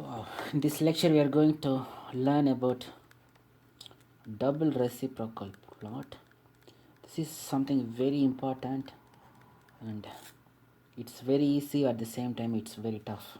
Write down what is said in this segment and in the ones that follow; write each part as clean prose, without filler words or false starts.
In this lecture, we are going to learn about double reciprocal plot. This is something very important and it's very easy, at the same time it's very tough.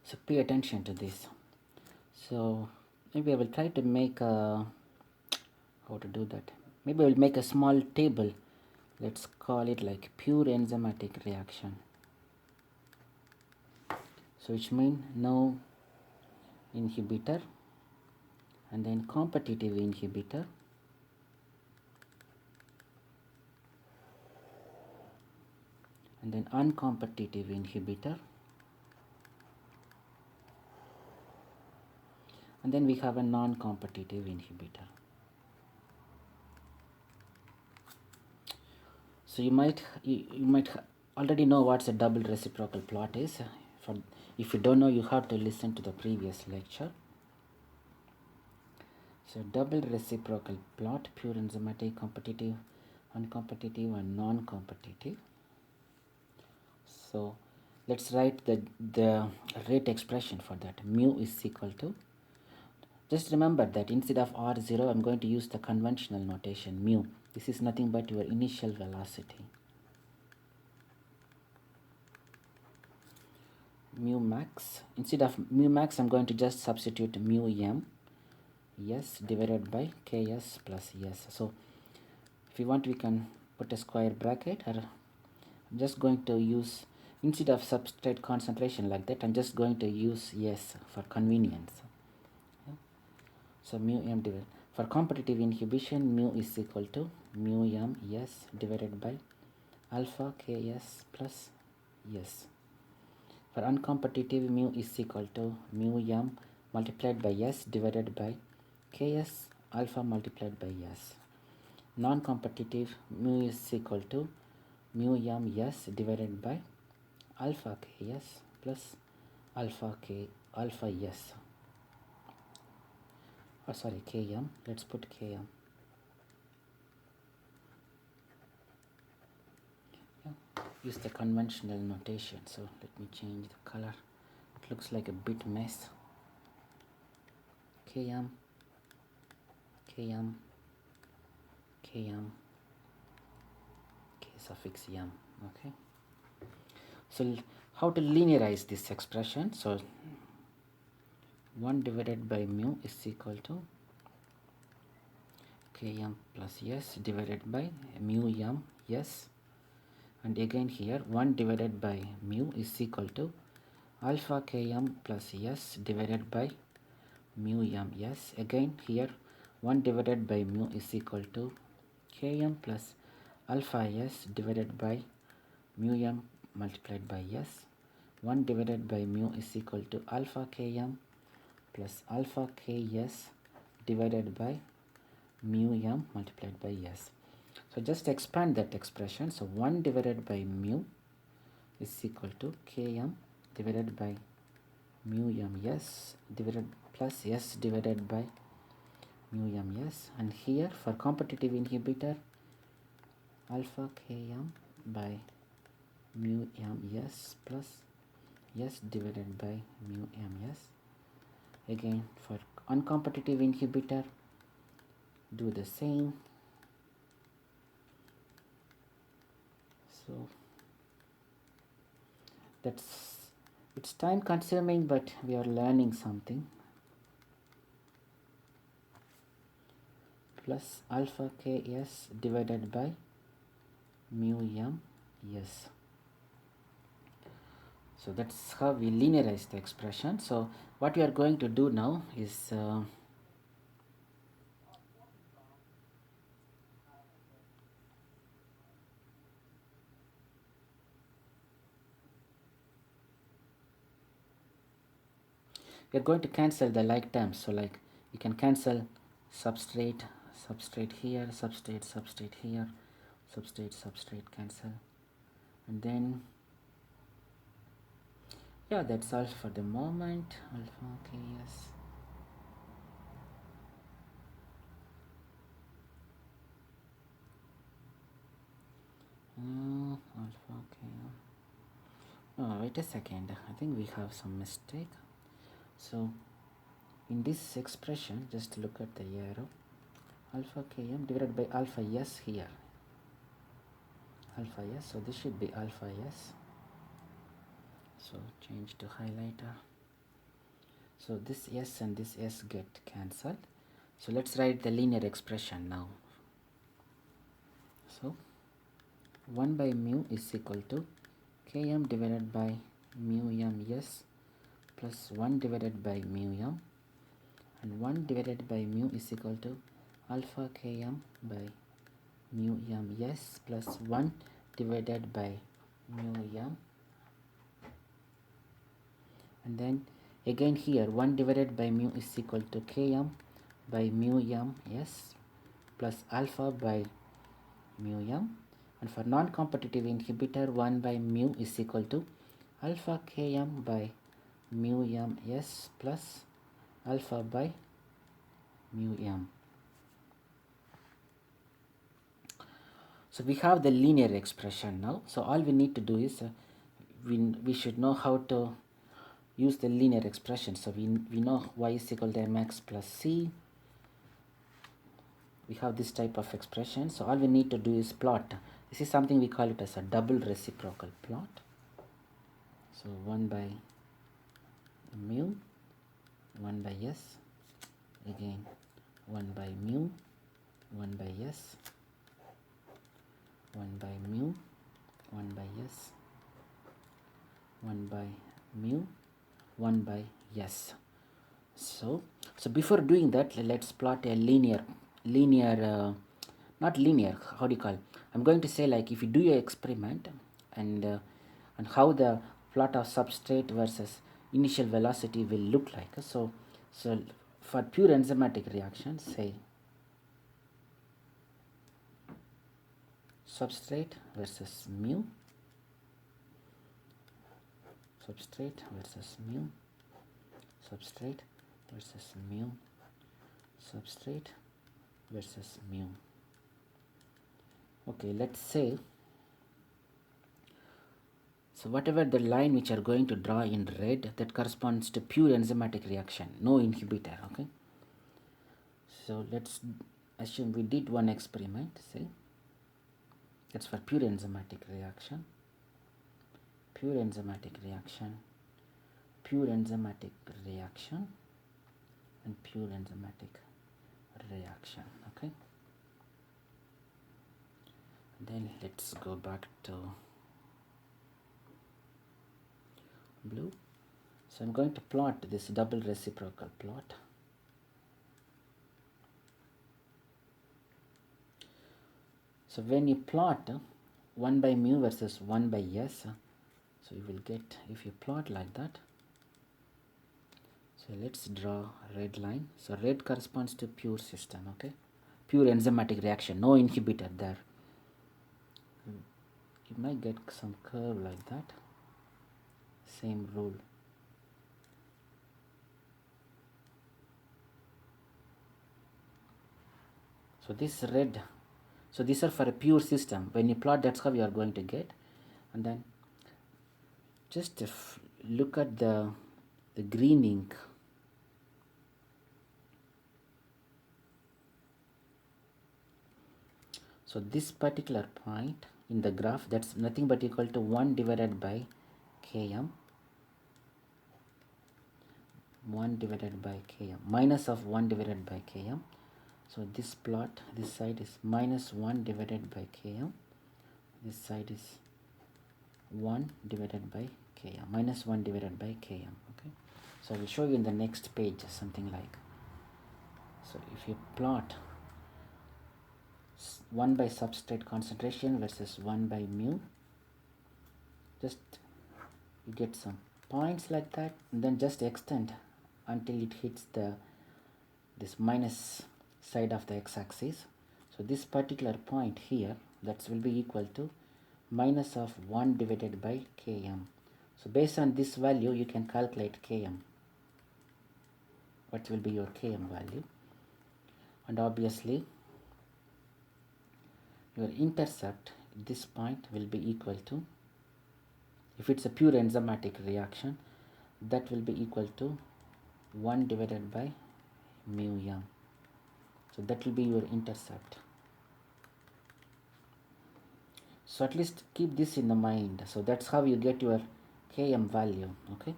So pay attention to this. So maybe I will try to make a, how to do that. Maybe I will make a small table. Let's call it like pure enzymatic reaction. So which means no inhibitor and then competitive inhibitor and then uncompetitive inhibitor, and then we have a non-competitive inhibitor. So you might already know what a double reciprocal plot is. If you don't know, you have to listen to the previous lecture. So double reciprocal plot, pure enzymatic, competitive, uncompetitive and non-competitive. So let's write the rate expression for that. Mu is equal to, just remember that instead of R0, I'm going to use the conventional notation mu. This is nothing but your initial velocity. Mu max. Instead of mu max, I'm going to just substitute mu m s divided by ks plus s. So if you want, we can put a square bracket, or I'm just going to use, instead of substrate concentration like that, I'm just going to use s for convenience. So mu m divided, for competitive inhibition, mu is equal to mu m s divided by alpha ks plus s. For uncompetitive, mu is equal to mu m multiplied by s divided by ks alpha multiplied by s. Non-competitive, mu is equal to mu m s divided by alpha ks plus alpha s. Oh, sorry, km. Let's put km. Use the conventional notation. So let me change the color. It looks like a bit mess. Km, km, km, k suffix m. Okay. So how to linearize this expression? So 1 divided by mu is equal to km plus s divided by mu m s, and again here 1 divided by mu is equal to alpha km plus s divided by mu m s. Again here 1 divided by mu is equal to km plus alpha s divided by mu m multiplied by s. 1 divided by mu is equal to alpha km plus alpha ks divided by mu m multiplied by s. So just expand that expression. So 1 divided by mu is equal to km divided by mu m s divided plus s divided by mu m s, and here for competitive inhibitor, alpha km by mu m s plus s divided by mu m s. Again for uncompetitive inhibitor, do the same. So it's time consuming, but we are learning something. Plus alpha ks divided by mu m s. So that's how we linearize the expression. So what we are going to do now is we are going to cancel the like terms. So like you can cancel substrate here, substrate here, substrate cancel, and then yeah, that's all for the moment. Alpha ks alpha km Wait a second, I think we have some mistake. So in this expression, just look at the arrow, alpha km divided by alpha s here, alpha s, so this should be alpha s, so change to highlighter. So this s and this s get cancelled. So let's write the linear expression now. So 1 by mu is equal to km divided by mu m s plus 1 divided by mu m, and 1 divided by mu is equal to alpha km by mu m s plus 1 divided by mu m, and then again here 1 divided by mu is equal to km by mu m s plus alpha by mu m, and for non-competitive inhibitor 1 by mu is equal to alpha km by mu m s plus alpha by mu m. So we have the linear expression now. So all we need to do is we should know how to use the linear expression. So we know y is equal to mx plus c. We have this type of expression. So all we need to do is plot. This is something we call it as a double reciprocal plot. So 1 by mu, 1 by s, again 1 by mu, 1 by s, 1 by mu, 1 by s, 1 by mu, 1 by s. So before doing that, let's plot a not linear, how do you call it? I'm going to say, like, if you do your experiment and how the plot of substrate versus initial velocity will look like. So for pure enzymatic reaction, say substrate versus mu, substrate versus mu, substrate versus mu, substrate versus mu. Okay, let's say, so whatever the line which are going to draw in red, that corresponds to pure enzymatic reaction, no inhibitor. Okay, so let's assume we did one experiment, say that's for pure enzymatic reaction, pure enzymatic reaction, pure enzymatic reaction, and pure enzymatic reaction. Okay, then let's go back to blue. So I'm going to plot this double reciprocal plot. So when you plot 1 by mu versus 1 by s, so you will get, if you plot like that, so let's draw red line. So red corresponds to pure system, okay, pure enzymatic reaction, no inhibitor there. You might get some curve like that, same rule. So this red, so these are for a pure system. When you plot, that's how you are going to get. And then just look at the green ink. So this particular point in the graph, that's nothing but equal to 1 divided by km, 1 divided by km, minus of 1 divided by km. So this plot, this side is minus 1 divided by km, this side is 1 divided by km, minus 1 divided by km. Okay, so I will show you in the next page something like. So if you plot 1 by substrate concentration versus 1 by mu, just you get some points like that, and then just extend until it hits this minus side of the x-axis. So this particular point here, that will be equal to minus of 1 divided by km. So based on this value, you can calculate km. What will be your km value? And obviously your intercept at this point will be equal to If it's a pure enzymatic reaction, that will be equal to 1 divided by mu m. So that will be your intercept. So at least keep this in the mind. So that's how you get your Km value. Okay.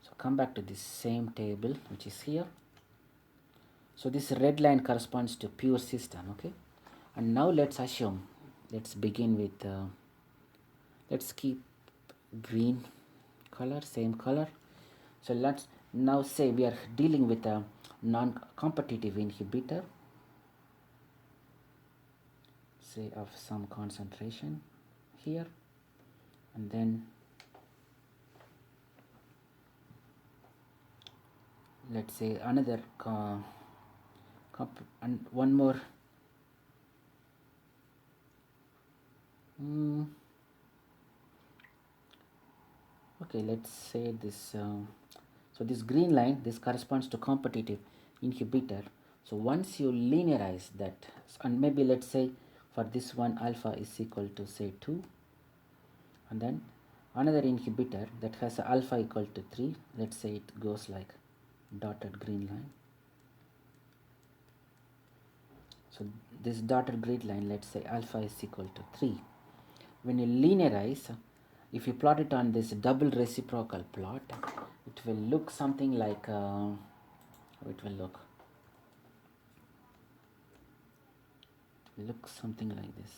So come back to this same table which is here. So this red line corresponds to pure system. Okay. And now let's assume, let's begin with, let's keep green color, same color. So let's now say we are dealing with a non-competitive inhibitor, say of some concentration here, and then let's say another and one more okay, let's say this so this green line, this corresponds to competitive inhibitor. So once you linearize that, and maybe let's say for this one alpha is equal to say 2, and then another inhibitor that has a alpha equal to 3, let's say it goes like dotted green line. So this dotted green line, let's say alpha is equal to 3. When you linearize, if you plot it on this double reciprocal plot, it will look something like something like this.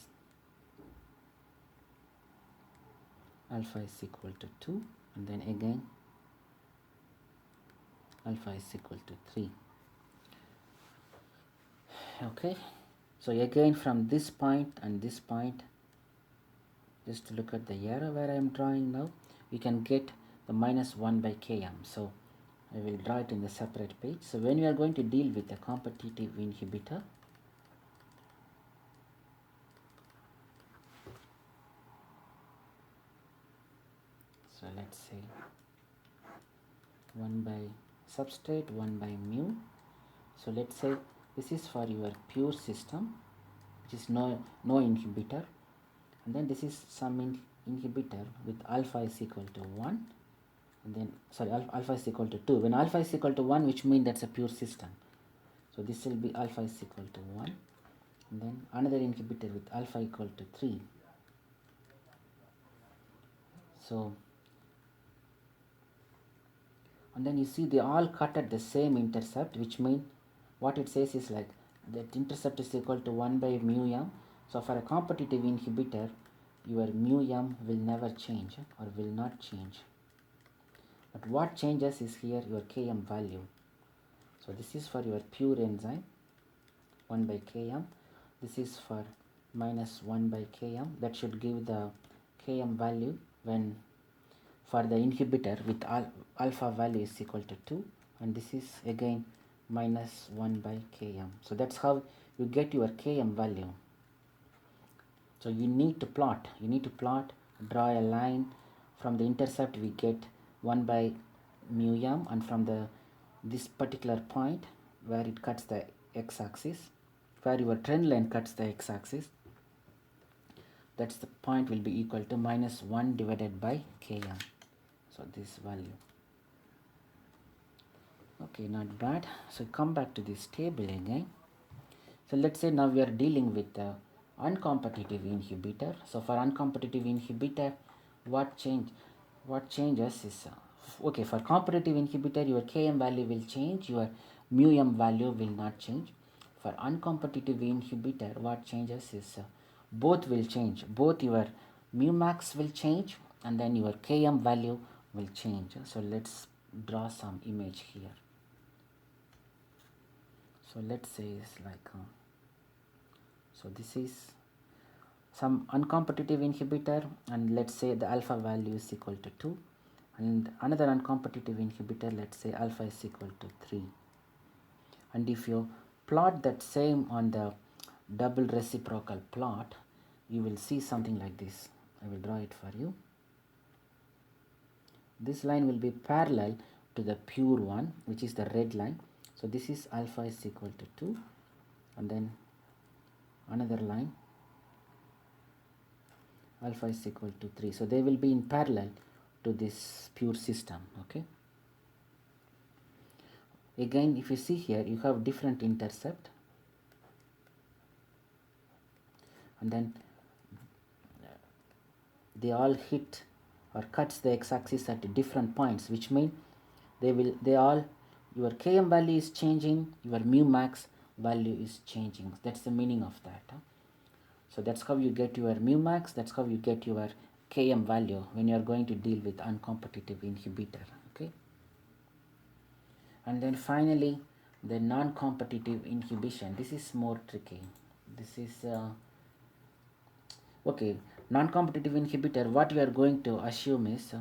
Alpha is equal to 2, and then again alpha is equal to 3. Okay, so again from this point and this point, just to look at the arrow where I am drawing now, we can get the minus 1 by Km. So I will draw it in the separate page. So when we are going to deal with a competitive inhibitor, so let's say 1 by substrate, 1 by mu. So let's say this is for your pure system, which is no inhibitor, and then this is some inhibitor with alpha is equal to 1, and then sorry, alpha is equal to 2. When alpha is equal to 1, which means that's a pure system. So this will be alpha is equal to 1, and then another inhibitor with alpha equal to 3. So, and then you see they all cut at the same intercept, which means what it says is like that intercept is equal to 1 by mu m. So for a competitive inhibitor, your mu m will never change or will not change. But what changes is here your Km value. So this is for your pure enzyme, 1 by Km. This is for minus 1 by Km. That should give the Km value when for the inhibitor with alpha value is equal to 2, and this is again minus 1 by Km. So that's how you get your Km value. So you need to plot, draw a line. From the intercept we get 1 by mu m, and from this particular point where it cuts the x-axis, where your trend line cuts the x-axis, that's the point will be equal to minus 1 divided by Km. So this value. Okay, not bad. So come back to this table again. So let's say now we are dealing with the uncompetitive inhibitor. So for uncompetitive inhibitor, what changes is okay, for competitive inhibitor your Km value will change, your mu m value will not change. For uncompetitive inhibitor, what changes is both will change. Both your mu max will change and then your Km value will change. So let's draw some image here. So let's say it's like so this is some uncompetitive inhibitor, and let's say the alpha value is equal to 2, and another uncompetitive inhibitor, let's say alpha is equal to 3. And if you plot that same on the double reciprocal plot, you will see something like this. I will draw it for you. This line will be parallel to the pure one, which is the red line. So this is alpha is equal to 2, and then another line, alpha is equal to 3. So they will be in parallel to this pure system. Okay. Again, if you see here, you have different intercept, and then they all hit or cuts the x-axis at different points, which mean your km value is changing, your mu max value is changing. That's the meaning of that. So that's how you get your mu max, that's how you get your km value when you are going to deal with uncompetitive inhibitor. Okay. And then finally, the non-competitive inhibition. This is more tricky. This is okay. Non-competitive inhibitor, what we are going to assume is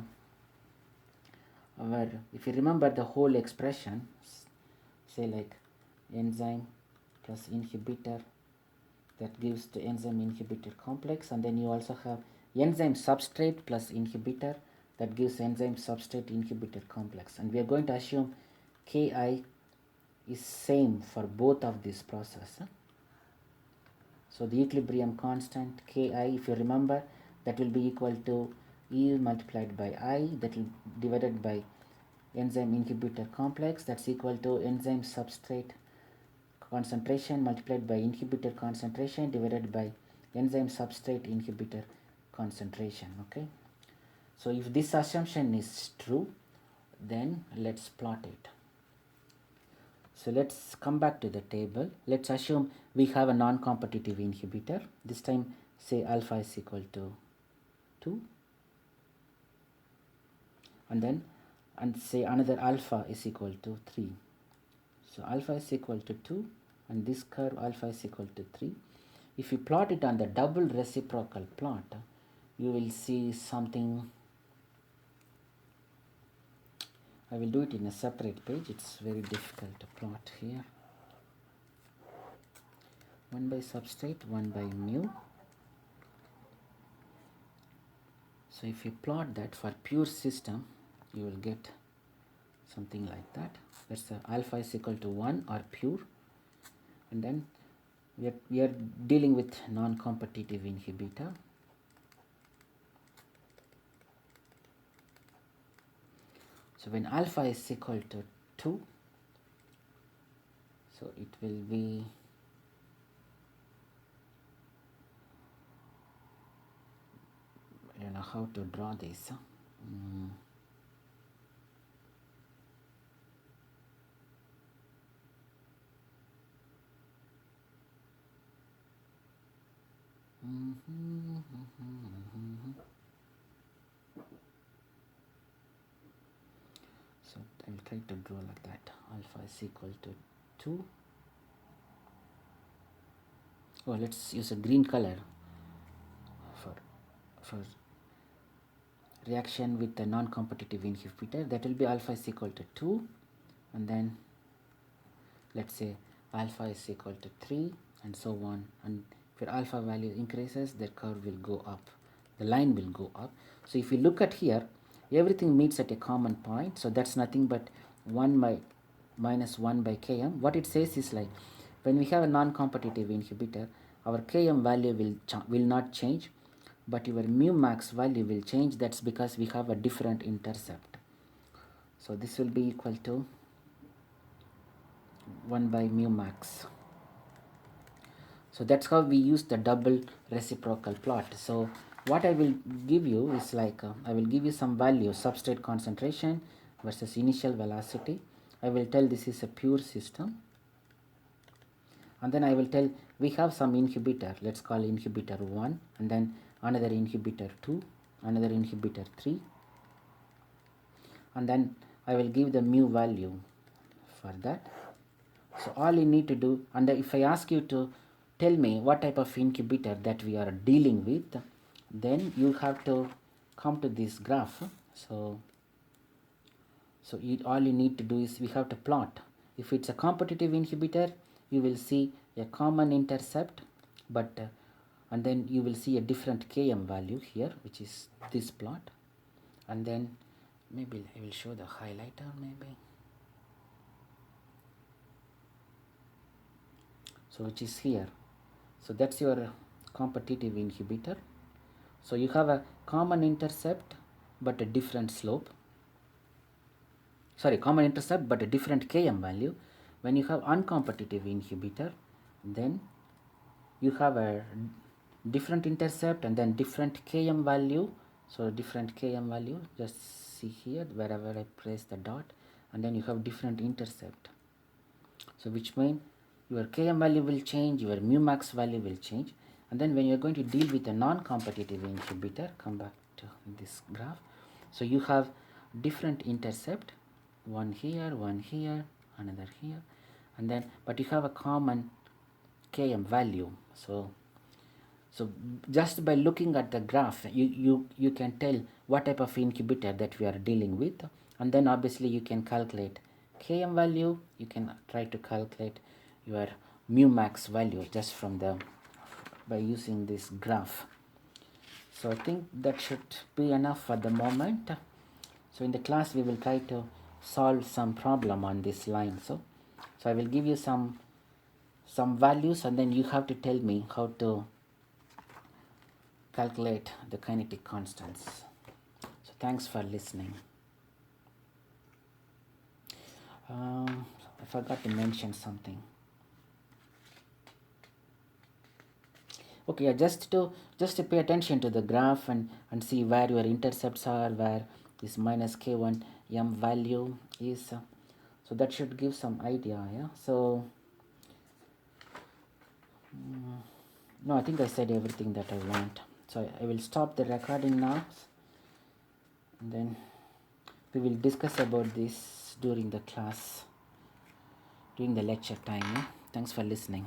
if you remember the whole expression, say like enzyme plus inhibitor, that gives the enzyme inhibitor complex, and then you also have enzyme substrate plus inhibitor, that gives enzyme substrate inhibitor complex, and we are going to assume Ki is same for both of these processes. So the equilibrium constant Ki, if you remember, that will be equal to E multiplied by I, that will divided by enzyme inhibitor complex, that's equal to enzyme substrate concentration multiplied by inhibitor concentration divided by enzyme substrate inhibitor concentration. Okay. So if this assumption is true, then let's plot it. So let's come back to the table. Let's assume we have a non-competitive inhibitor. This time say alpha is equal to 2, and say another alpha is equal to 3. So alpha is equal to 2 and this curve alpha is equal to 3. If you plot it on the double reciprocal plot, you will see something. I will do it in a separate page. It's very difficult to plot here. 1 by substrate, 1 by mu. So if you plot that for pure system, you will get something like that. That's alpha is equal to 1 or pure, and then we are dealing with non-competitive inhibitor. So when alpha is equal to 2, so it will be I don't know how to draw this. So I will try to draw like that. Alpha is equal to 2. Oh, let's use a green color for reaction with the non-competitive inhibitor. That will be alpha is equal to 2, and then let's say alpha is equal to 3, and so on. And if your alpha value increases, the curve will go up, the line will go up. So if you look at here, everything meets at a common point, so that's nothing but 1 by minus 1 by km. What it says is like, when we have a non-competitive inhibitor, our km value will not change, but your mu max value will change. That's because we have a different intercept. So this will be equal to 1 by mu max. So that's how we use the double reciprocal plot. So what I will give you is like I will give you some value, substrate concentration versus initial velocity. I will tell this is a pure system, and then I will tell we have some inhibitor. Let's call inhibitor 1, and then another inhibitor 2, another inhibitor 3, and then I will give the mu value for that. So all you need to do, and if I ask you to tell me what type of inhibitor that we are dealing with, then you have to come to this graph. So all you need to do is we have to plot. If it's a competitive inhibitor, you will see a common intercept, but and then you will see a different km value here, which is this plot, and then maybe I will show the highlighter maybe. So which is here. So that's your competitive inhibitor. So you have a common intercept but a different slope. Sorry, common intercept but a different Km value. When you have uncompetitive inhibitor, then you have a different intercept and then different Km value. So different Km value, just see here wherever I place the dot, and then you have different intercept. So which means your Km value will change, your mu max value will change. And then when you're going to deal with a non-competitive inhibitor, come back to this graph. So you have different intercept, one here, another here, and then but you have a common Km value. So just by looking at the graph, you can tell what type of inhibitor that we are dealing with, and then obviously you can calculate Km value. You can try to calculate your mu max value just from the by using this graph. So I think that should be enough for the moment. So in the class we will try to solve some problem on this line. So I will give you some values, and then you have to tell me how to calculate the kinetic constants. So thanks for listening. I forgot to mention something. Okay, just to pay attention to the graph and see where your intercepts are, where this minus k1 m value is. So that should give some idea. Yeah. So no, I think I said everything that I want. So I will stop the recording now, and then we will discuss about this during the class, during the lecture time. Yeah? Thanks for listening.